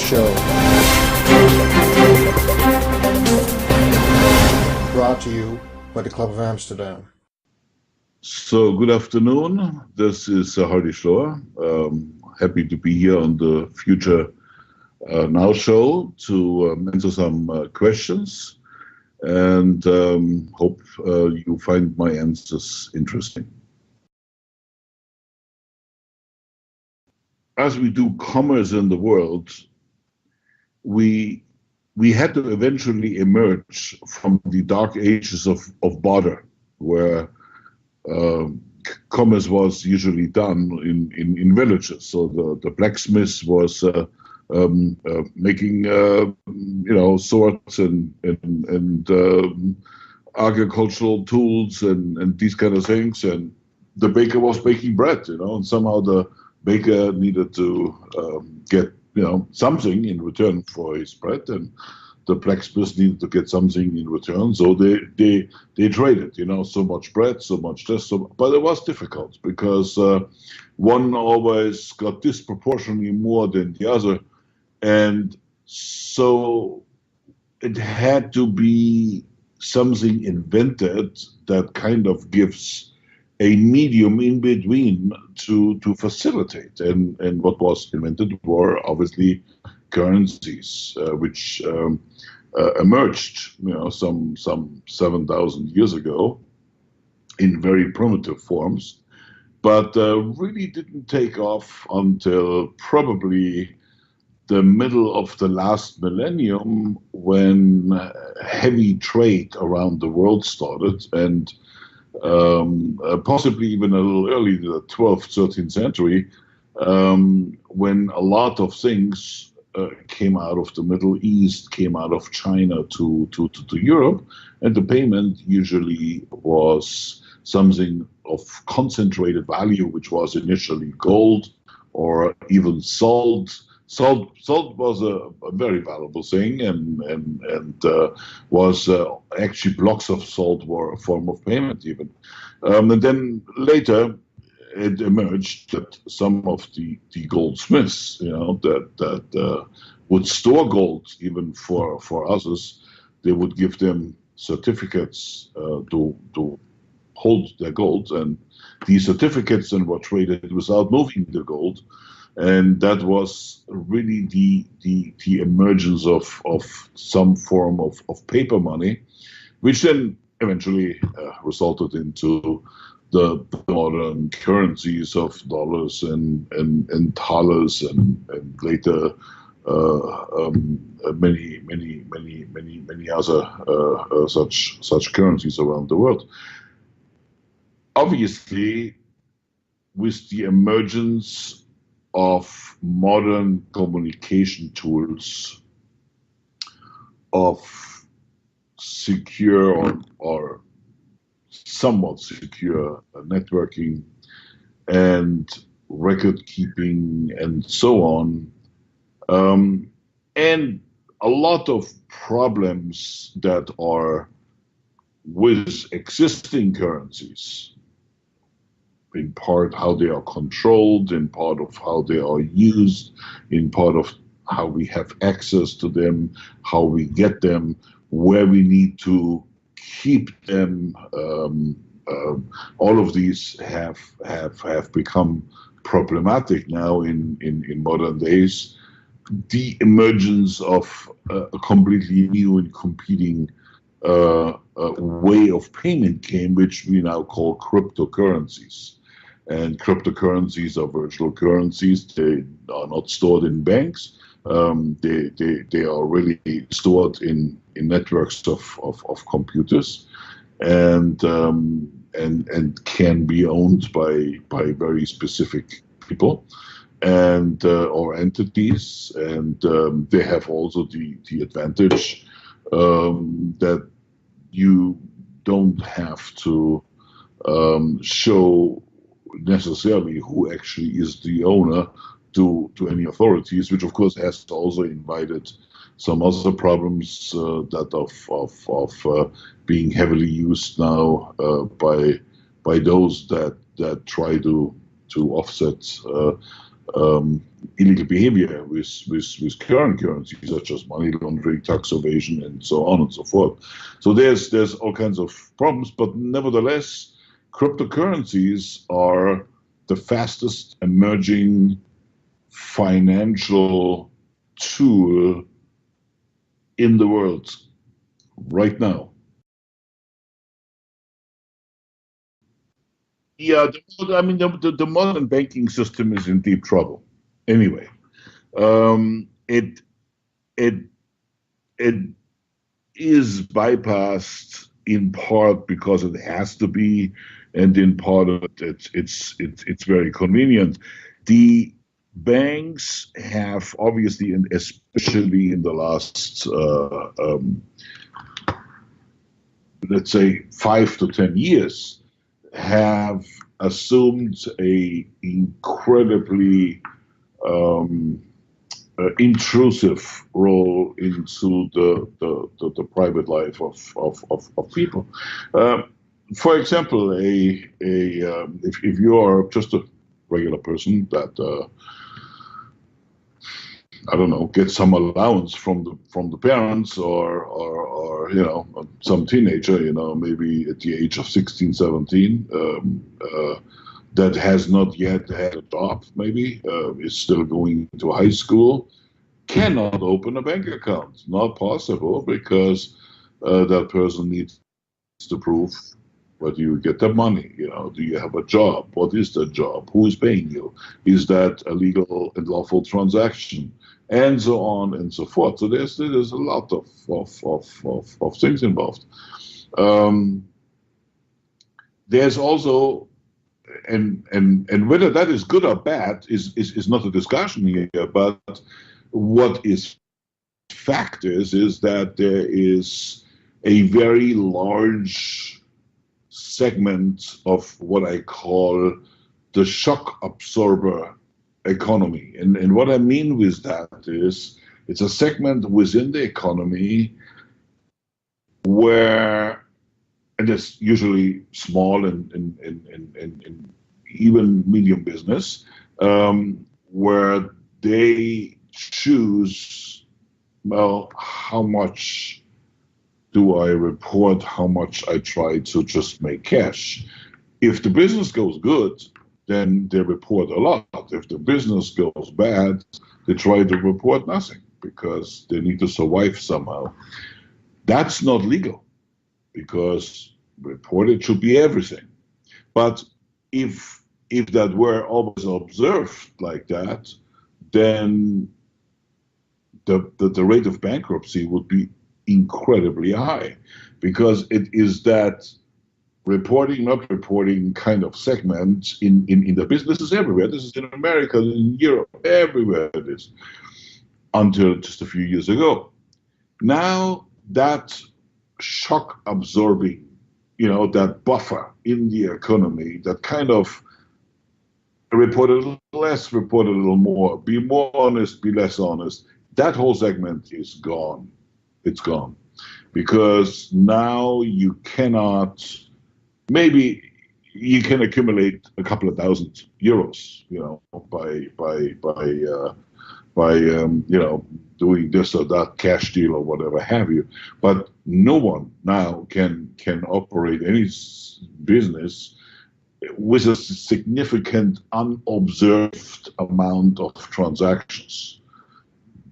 Show. Brought to you by the Club of Amsterdam. So, good afternoon. This is F Schloer. Happy to be here on the Future Now show to answer some questions, and hope you find my answers interesting. As we do commerce in the world, we had to eventually emerge from the dark ages of barter, where commerce was usually done in villages. So the blacksmith was making swords and agricultural tools and these kind of things, and the baker was baking bread, and somehow the baker needed to get something in return for his bread, and the blacksmith needed to get something in return, so they traded, so much bread, so much this, but it was difficult because one always got disproportionately more than the other, and so it had to be something invented that kind of gives a medium in between to facilitate, and what was invented were obviously currencies, which emerged, some 7,000 years ago in very primitive forms, but really didn't take off until probably the middle of the last millennium, when heavy trade around the world started, and possibly even a little early, the 12th, 13th century, when a lot of things came out of the Middle East, came out of China to Europe, and the payment usually was something of concentrated value, which was initially gold or even salt. Salt was a very valuable thing, and was actually blocks of salt were a form of payment even. And then later it emerged that some of the goldsmiths, that would store gold even for others, they would give them certificates to hold their gold, and these certificates then were traded without moving the gold. And that was really the emergence of some form of paper money, which then eventually resulted into the modern currencies of dollars and thalers, and later many other such currencies around the world. Obviously, with the emergence of modern communication tools, of secure or somewhat secure networking and record keeping and so on, and a lot of problems that are with existing currencies, in part how they are controlled, in part of how they are used, in part of how we have access to them, how we get them, where we need to keep them. All of these have become problematic now in modern days. The emergence of a completely new and competing way of payment came, which we now call cryptocurrencies. And cryptocurrencies are virtual currencies. They are not stored in banks. They are really stored in networks of computers, and can be owned by very specific people and or entities. And they have also the advantage that you don't have to show necessarily who actually is the owner to any authorities, which of course has also invited some other problems that of being heavily used now by those that try to offset illegal behavior with current currencies, such as money laundering, tax evasion, and so on and so forth. So there's all kinds of problems, but nevertheless, cryptocurrencies are the fastest emerging financial tool in the world right now. Yeah, the modern banking system is in deep trouble. Anyway, it it it is bypassed in part because it has to be, and in part it's very convenient. The banks have obviously, and especially in the last let's say 5 to 10 years, have assumed a incredibly intrusive role into the private life of people. For example, if you are just a regular person that I don't know, get some allowance from the parents, or some teenager, maybe at the age of 16, 17, that has not yet had a job, maybe is still going to high school, cannot open a bank account. Not possible, because that person needs to prove whether you get the money. Do you have a job? What is the job? Who is paying you? Is that a legal and lawful transaction? And so on and so forth. So there's a lot of things involved. There's also, and whether that is good or bad is not a discussion here, but what is fact is that there is a very large segment of what I call the shock absorber economy. And what I mean with that is, it's a segment within the economy where, and it's usually small and even medium business, where they choose, well, how much do I report, how much I try to just make cash. If the business goes good, then they report a lot. If the business goes bad, they try to report nothing, because they need to survive somehow. That's not legal, because reported should be everything. But if that were always observed like that, then the rate of bankruptcy would be incredibly high, because it is that reporting, not reporting kind of segment in the businesses everywhere. This is in America, in Europe, everywhere it is, until just a few years ago. Now that shock absorbing, that buffer in the economy, that kind of report a little less, report a little more, be more honest, be less honest, that whole segment is gone. It's gone. Because now you cannot, maybe you can accumulate a couple of thousand euros, by doing this or that cash deal or whatever have you. But no one now can operate any business with a significant unobserved amount of transactions.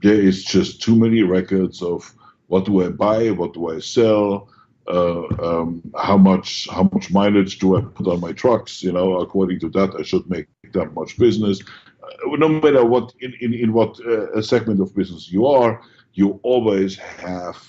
There is just too many records of what do I buy, what do I sell, how much mileage do I put on my trucks? According to that, I should make that much business. No matter what in what segment of business you are, you always have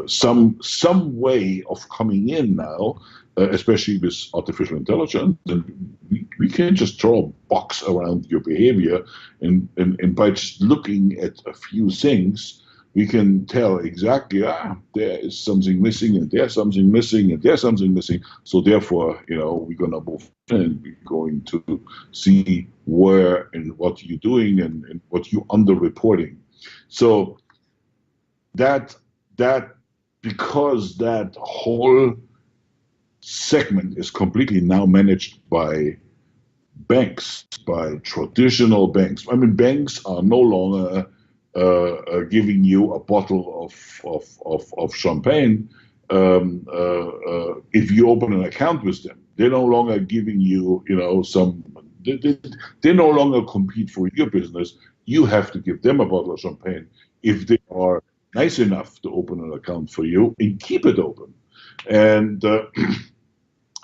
some way of coming in now, especially with artificial intelligence. And we can't just draw a box around your behavior, and by just looking at a few things, we can tell exactly, there is something missing, and there's something missing, and there's something missing. So therefore, we're going to move and we're going to see where and what you're doing and what you're underreporting. So that because that whole segment is completely now managed by banks, by traditional banks. I mean, banks are no longer giving you a bottle of champagne if you open an account with them. They're no longer giving you, some. They no longer compete for your business. You have to give them a bottle of champagne if they are nice enough to open an account for you and keep it open. And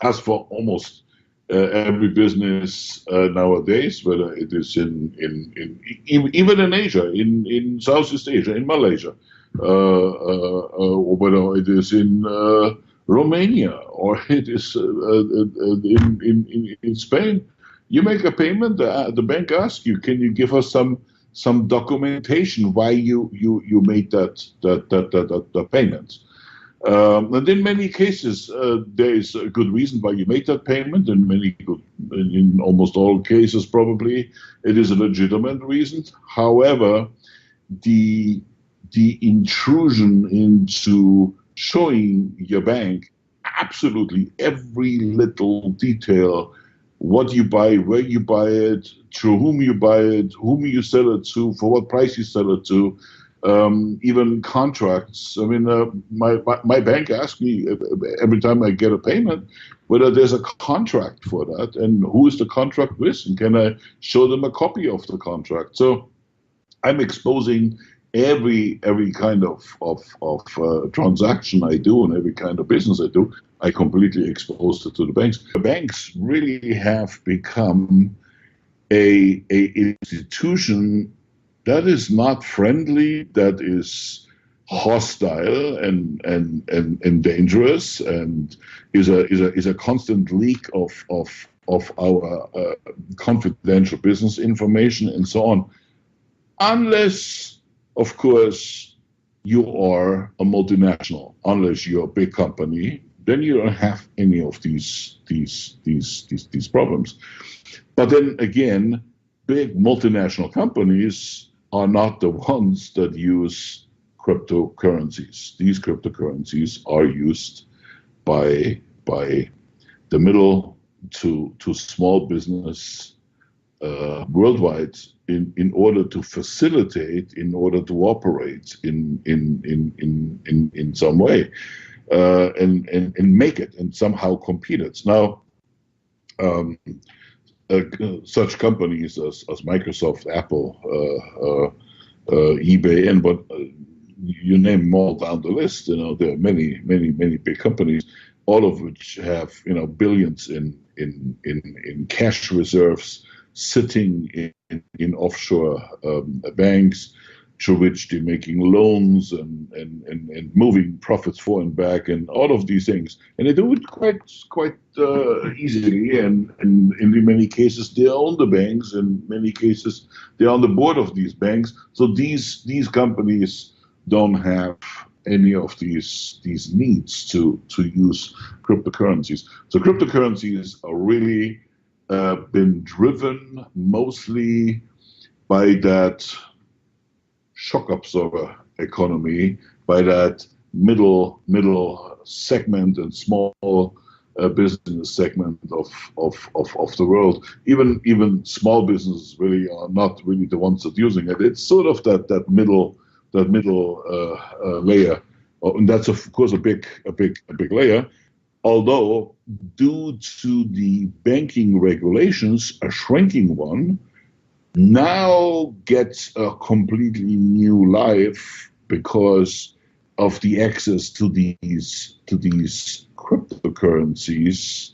as for almost every business nowadays, whether it is even in Asia, in Southeast Asia, in Malaysia, or whether it is in Romania or it is in Spain, you make a payment. The bank asks you, "Can you give us some documentation why you made that payment?" And in many cases, there is a good reason why you made that payment. In almost all cases, probably it is a legitimate reason. However, the intrusion into showing your bank absolutely every little detail, what you buy, where you buy it, to whom you buy it, whom you sell it to, for what price you sell it to, even contracts. I mean, my bank asks me every time I get a payment whether there's a contract for that and who is the contract with, and can I show them a copy of the contract. So I'm exposing every kind of transaction I do and every kind of business I do. I completely expose it to the banks. The banks really have become a institution that is not friendly, that is hostile and dangerous, and is a constant leak of our confidential business information and so on. Unless, of course, you are a multinational, unless you're a big company, then you don't have any of these problems. But then again, big multinational companies are not the ones that use cryptocurrencies. These cryptocurrencies are used by the middle to small business worldwide in order to facilitate, in order to operate in some way, and make it and somehow compete it. Now, such companies as Microsoft, Apple, eBay, and what you name them all down the list. There are many big companies, all of which have billions in cash reserves sitting in offshore banks, through which they're making loans and moving profits forward and back, and all of these things. And they do it quite easily. And in many cases, they own the banks. In many cases, they're on the board of these banks. So these companies don't have any of these needs to use cryptocurrencies. So cryptocurrencies are really been driven mostly by that shock absorber economy, by that middle segment and small business segment of the world. Even small businesses really are not really the ones that are using it. It's sort of that middle layer, and that's of course a big layer. Although, due to the banking regulations, a shrinking one now gets a completely new life because of the access to these cryptocurrencies.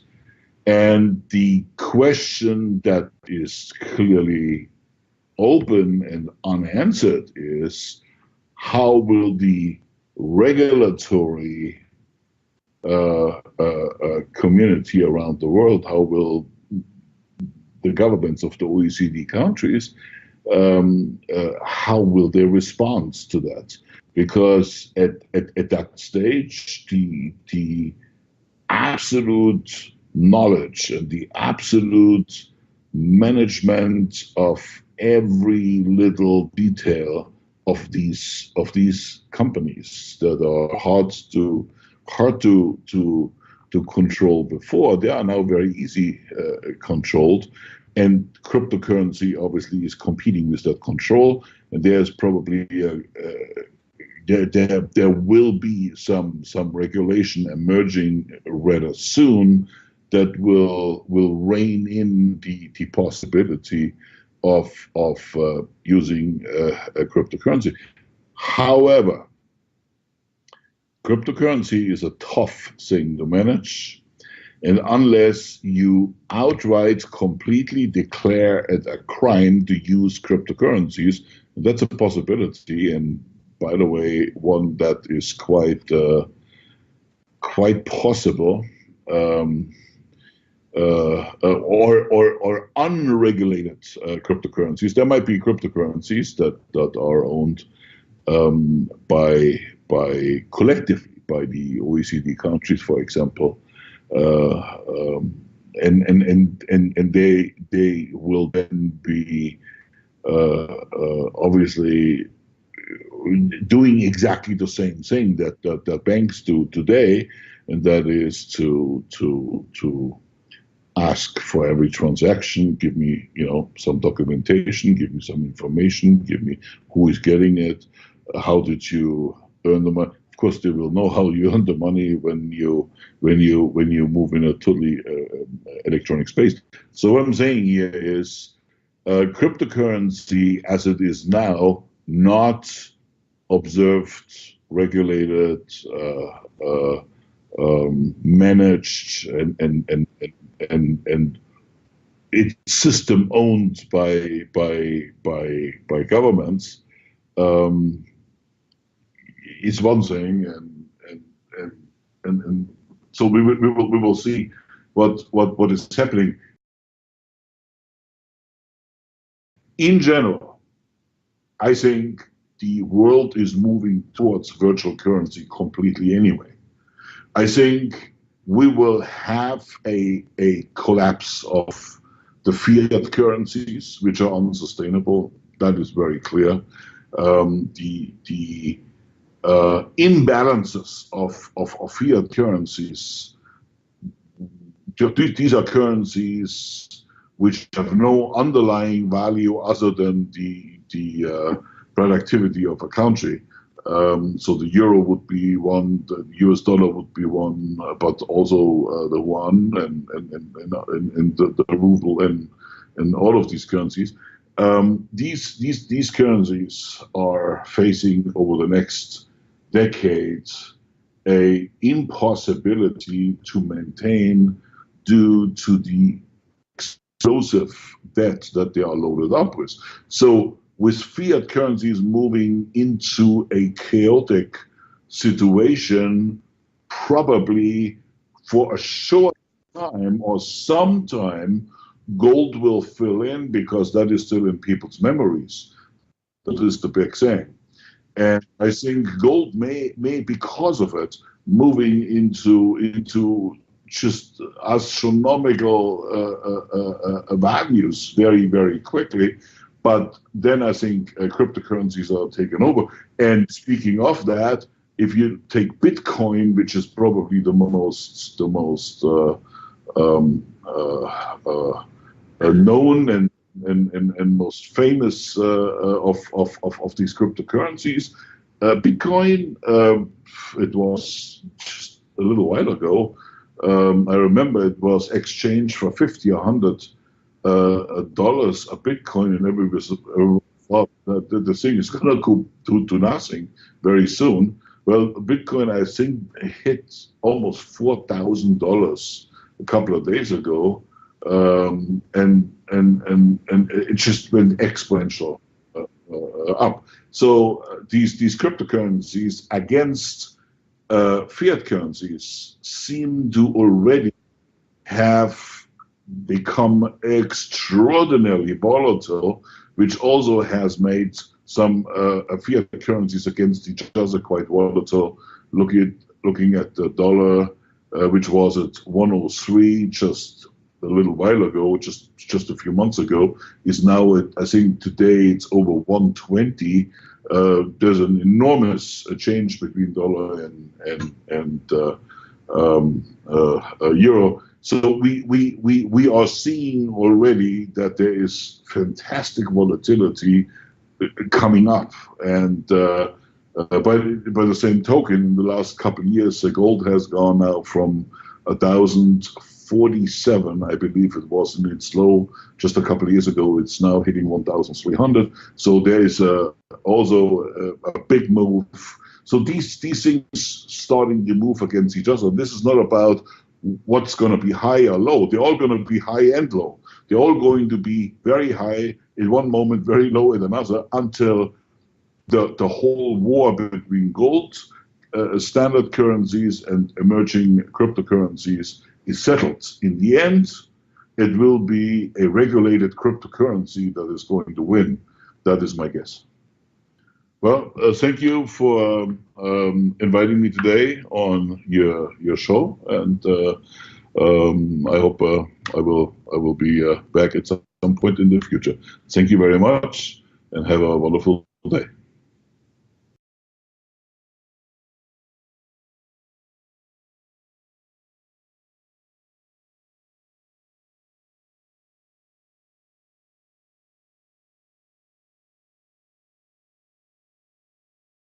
And the question that is clearly open and unanswered is, how will the regulatory community around the world, how will the governments of the OECD countries, how will they respond to that? Because at that stage, the absolute knowledge and the absolute management of every little detail of these companies that are hard to control before, they are now very easy controlled, and cryptocurrency obviously is competing with that control. And there's probably there will be some regulation emerging rather soon that will rein in the possibility of using a cryptocurrency. However, cryptocurrency is a tough thing to manage, and unless you outright completely declare it a crime to use cryptocurrencies, that's a possibility. And by the way, one that is quite possible. Or unregulated cryptocurrencies. There might be cryptocurrencies that are owned by collectively by the OECD countries, for example, and they will then be obviously doing exactly the same thing that banks do today, and that is to ask for every transaction, give me some documentation, give me some information, give me who is getting it, how did you earn the money. Of course, they will know how you earn the money when you move in a totally electronic space. So what I'm saying here is cryptocurrency as it is now, not observed, regulated, managed, and it's system owned by governments, is one thing, and so we will see what is happening. In general, I think the world is moving towards virtual currency completely anyway. I think we will have a collapse of the fiat currencies, which are unsustainable. That is very clear. The imbalances of fiat currencies, these are currencies which have no underlying value other than the productivity of a country. So the euro would be one, the US dollar would be one, but also the yuan and the ruble and all of these currencies. These currencies are facing over the next decades a impossibility to maintain due to the explosive debt that they are loaded up with. So with fiat currencies moving into a chaotic situation, probably for a short time or some time, gold will fill in because that is still in people's memories. That is the big thing. And I think gold may because of it, moving into just astronomical values very, very quickly. But then I think cryptocurrencies are taken over. And speaking of that, if you take Bitcoin, which is probably the most known and most famous of these cryptocurrencies, Bitcoin, it was just a little while ago. I remember it was exchanged for $50 or $100 a Bitcoin, and everybody thought that the thing is going to go to nothing very soon. Well, Bitcoin, I think, hit almost $4,000 a couple of days ago, and it just went exponential up. So these cryptocurrencies against fiat currencies seem to already have become extraordinarily volatile, which also has made some fiat currencies against each other quite volatile. Looking at the dollar, which was at 103 just a little while ago, just a few months ago, is now at, I think today it's over 120. There's an enormous change between dollar and euro. So we are seeing already that there is fantastic volatility coming up, and by the same token, in the last couple of years, the gold has gone now from 1,047, I believe it was in its low just a couple of years ago. It's now hitting 1,300. So there is also a big move. So these things starting to move against each other. This is not about what's going to be high or low. They're all going to be high and low. They're all going to be very high in one moment, very low in another, until the whole war between gold, standard currencies, and emerging cryptocurrencies is settled. In the end, it will be a regulated cryptocurrency that is going to win. That is my guess. Well, thank you for inviting me today on your show, and I hope I will be back at some point in the future. Thank you very much, and have a wonderful day.